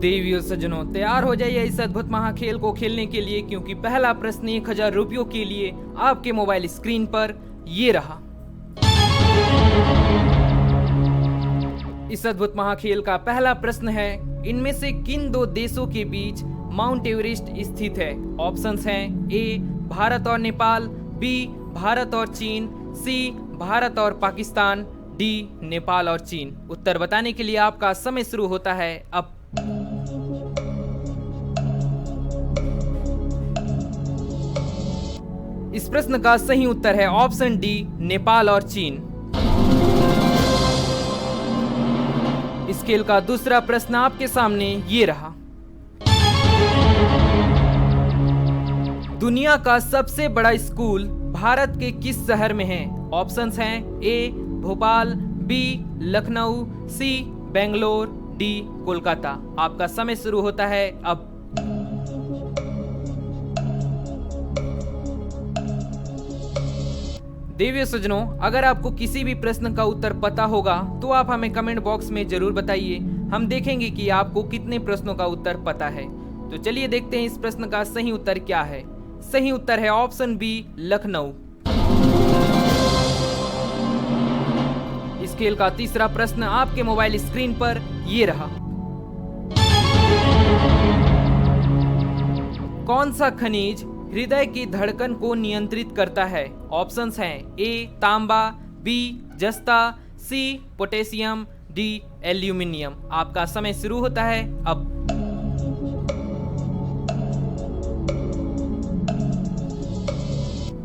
देवियों सज्जनों, तैयार हो जाइए इस अद्भुत महाखेल को खेलने के लिए, क्योंकि पहला प्रश्न 1000 रुपयों के लिए आपके मोबाइल स्क्रीन पर ये रहा। इस अद्भुत महाखेल का पहला प्रश्न है, इनमें से किन दो देशों के बीच माउंट एवरेस्ट स्थित है? ऑप्शंस हैं ए भारत और नेपाल, बी भारत और चीन, सी भारत और पाकिस्तान, डी नेपाल और चीन। उत्तर बताने के लिए आपका समय शुरू होता है अब। इस प्रश्न का सही उत्तर है ऑप्शन डी नेपाल और चीन। इस खेल का दूसरा प्रश्न आपके सामने ये रहा। दुनिया का सबसे बड़ा स्कूल भारत के किस शहर में है? ऑप्शंस हैं ए भोपाल, बी लखनऊ, सी बेंगलोर, डी कोलकाता। आपका समय शुरू होता है अब। देवियों सज्जनों, अगर आपको किसी भी प्रश्न का उत्तर पता होगा तो आप हमें कमेंट बॉक्स में जरूर बताइए। हम देखेंगे कि आपको कितने प्रश्नों का उत्तर पता है। तो चलिए देखते हैं इस प्रश्न का सही उत्तर क्या है। सही उत्तर है ऑप्शन बी लखनऊ। इस खेल का तीसरा प्रश्न आपके मोबाइल स्क्रीन पर ये रहा। कौन सा खनिज हृदय की धड़कन को नियंत्रित करता है? ऑप्शंस हैं ए तांबा, बी जस्ता, सी पोटेशियम, डी एल्यूमिनियम। आपका समय शुरू होता है अब।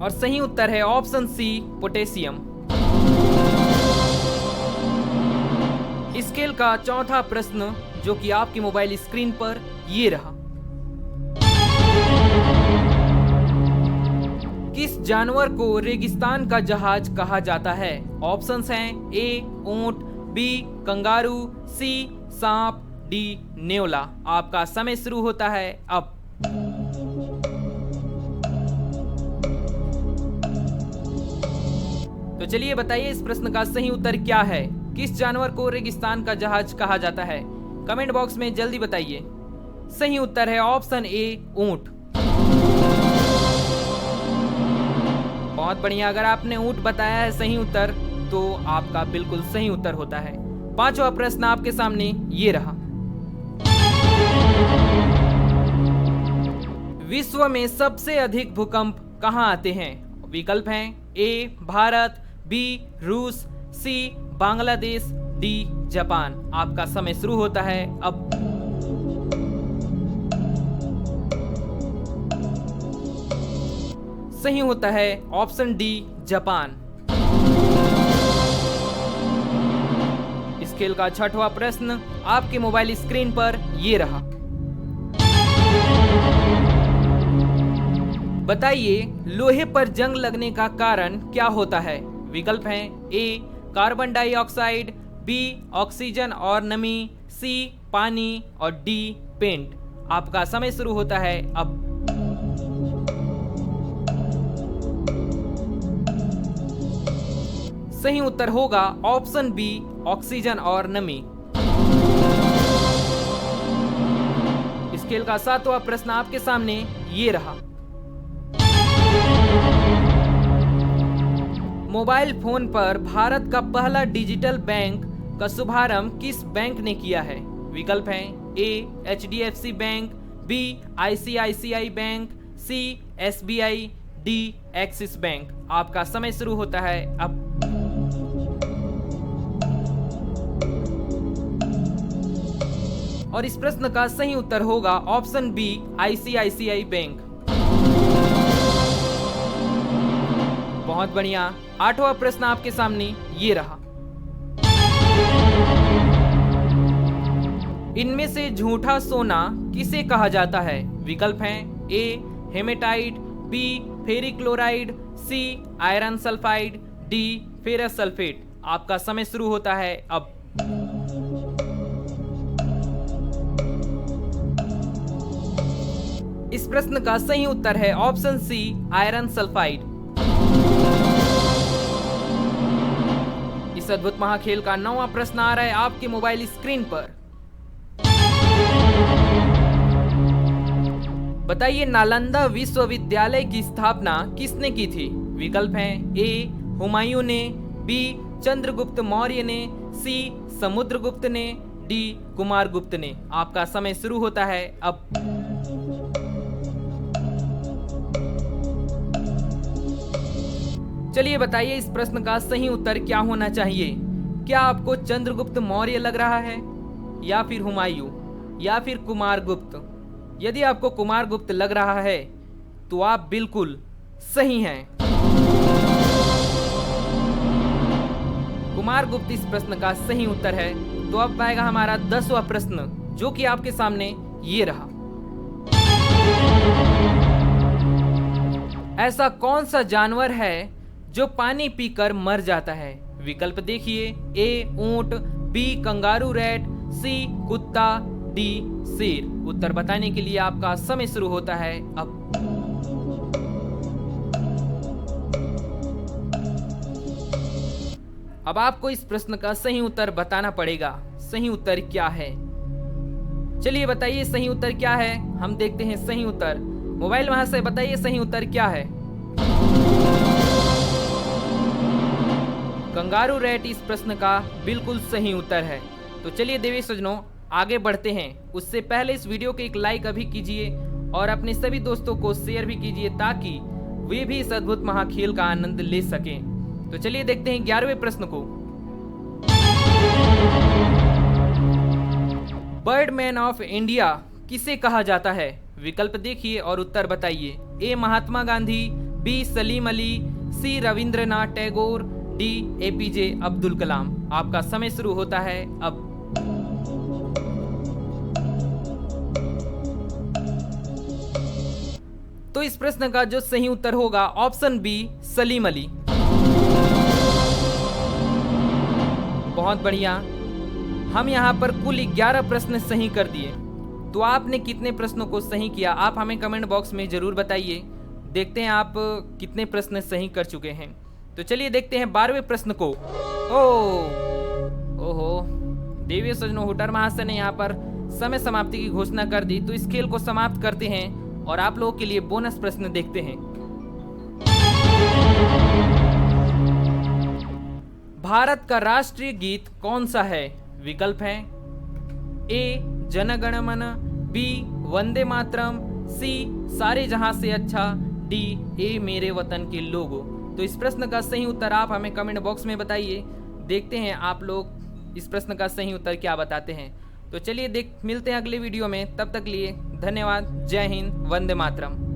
और सही उत्तर है ऑप्शन सी पोटेशियम। इस खेल का चौथा प्रश्न जो कि आपके मोबाइल स्क्रीन पर ये रहा। किस जानवर को रेगिस्तान का जहाज कहा जाता है? ऑप्शंस हैं ए ऊंट, बी कंगारू, सी सांप, डी नेवला। आपका समय शुरू होता है अब। तो चलिए बताइए इस प्रश्न का सही उत्तर क्या है। किस जानवर को रेगिस्तान का जहाज कहा जाता है? कमेंट बॉक्स में जल्दी बताइए। सही उत्तर है ऑप्शन ए ऊंट। बहुत बढ़िया, अगर आपने ऊंट बताया है सही उत्तर तो आपका बिल्कुल सही उत्तर होता है। पांचवा प्रश्न आपके सामने ये रहा। विश्व में सबसे अधिक भूकंप कहां आते हैं? विकल्प हैं ए भारत, बी रूस, सी बांग्लादेश, डी जापान। आपका समय शुरू होता है अब। सही होता है ऑप्शन डी जापान। इस खेल का छठवां प्रश्न आपके मोबाइल स्क्रीन पर ये रहा। बताइए लोहे पर जंग लगने का कारण क्या होता है? विकल्प हैं ए कार्बन डाइऑक्साइड, बी ऑक्सीजन और नमी, सी पानी और डी पेंट। आपका समय शुरू होता है अब। सही उत्तर होगा ऑप्शन बी ऑक्सीजन और नमी। इस खेल का सातवां प्रश्न आपके सामने ये रहा। मोबाइल फोन पर भारत का पहला डिजिटल बैंक का शुभारंभ किस बैंक ने किया है? विकल्प हैं A HDFC bank, B ICICI bank, C SBI, D Axis bank. आपका समय शुरू होता है अब। और इस प्रश्न का सही उत्तर होगा ऑप्शन बी आईसीआईसीआई बैंक। बहुत बढ़िया, आठवां प्रश्न आपके सामने ये रहा। इनमें से झूठा सोना किसे कहा जाता है? विकल्प हैं A hematite, B ferric chloride, C iron sulphide, D ferrous sulphate. आपका समय शुरू होता है अब। इस प्रश्न का सही उत्तर है ऑप्शन सी आयरन सल्फाइड। इस अद्भुत महाखेल का 9वां प्रश्न आ रहा है आपके मोबाइल स्क्रीन पर। बताइए नालंदा विश्वविद्यालय की स्थापना किसने की थी? विकल्प हैं ए हुमायूं ने, बी चंद्रगुप्त मौर्य ने, सी समुद्रगुप्त ने, डी कुमारगुप्त ने। आपका समय शुरू होता है अब। चलिए बताइए इस प्रश्न का सही उत्तर क्या होना चाहिए? क्या आपको चंद्रगुप्त मौर्य लग रहा है, या फिर हुमायूं, या फिर कुमारगुप्त? यदि आपको कुमारगुप्त लग रहा है तो आप बिल्कुल सही हैं। कुमारगुप्त इस प्रश्न का सही उत्तर है। तो अब आएगा हमारा 10वां प्रश्न, जो कि आपके सामने ये रहा। ऐसा कौन सा जानवर है जो पानी पीकर मर जाता है? विकल्प देखिए, ए ऊंट, बी कंगारू रैट, सी कुत्ता, डी शेर। उत्तर बताने के लिए आपका समय शुरू होता है अब। अब आपको इस प्रश्न का सही उत्तर बताना पड़ेगा। सही उत्तर क्या है? चलिए बताइए सही उत्तर क्या है। हम देखते हैं सही उत्तर। मोबाइल वहां से बताइए सही उत्तर क्या है। कंगारू रैट इस प्रश्न का बिल्कुल सही उत्तर है। तो चलिए देवी सज्जनों आगे बढ़ते हैं। उससे पहले इस वीडियो को एक लाइक अभी कीजिए और अपने सभी दोस्तों को शेयर भी कीजिए, ताकि वे भी इस अद्भुत महाखेल का आनंद ले सकें। तो चलिए देखते हैं 11वें प्रश्न को। बर्डमैन ऑफ इंडिया किसे कहा जाता है? विकल्प देखिए और उत्तर बताइए। ए महात्मा गांधी, बी सलीम अली, सी रविंद्रनाथ टैगोर, डी एपीजे अब्दुल कलाम। आपका समय शुरू होता है अब। तो इस प्रश्न का जो सही उत्तर होगा ऑप्शन बी सलीम अली। बहुत बढ़िया। हम यहाँ पर कुल 11 प्रश्न सही कर दिए। तो आपने कितने प्रश्नों को सही किया आप हमें कमेंट बॉक्स में जरूर बताइए। देखते हैं आप कितने प्रश्न सही कर चुके हैं। तो चलिए देखते हैं 12वें प्रश्न को। ओहो, देवी सज्जनों हुटर महाशय ने यहाँ पर समय समाप्ति की घोषणा कर दी। तो इस खेल को समाप्त करते हैं और आप लोगों के लिए बोनस प्रश्न देखते हैं। भारत का राष्ट्रीय गीत कौन सा है? विकल्प हैं ए जनगण मन, बी वंदे मातरम, सी सारे जहां से अच्छा, डी ए मेरे वतन के लोगों। तो इस प्रश्न का सही उत्तर आप हमें कमेंट बॉक्स में बताइए। देखते हैं आप लोग इस प्रश्न का सही उत्तर क्या बताते हैं। तो चलिए मिलते हैं अगले वीडियो में। तब तक लिए धन्यवाद। जय हिंद, वंदे मातरम।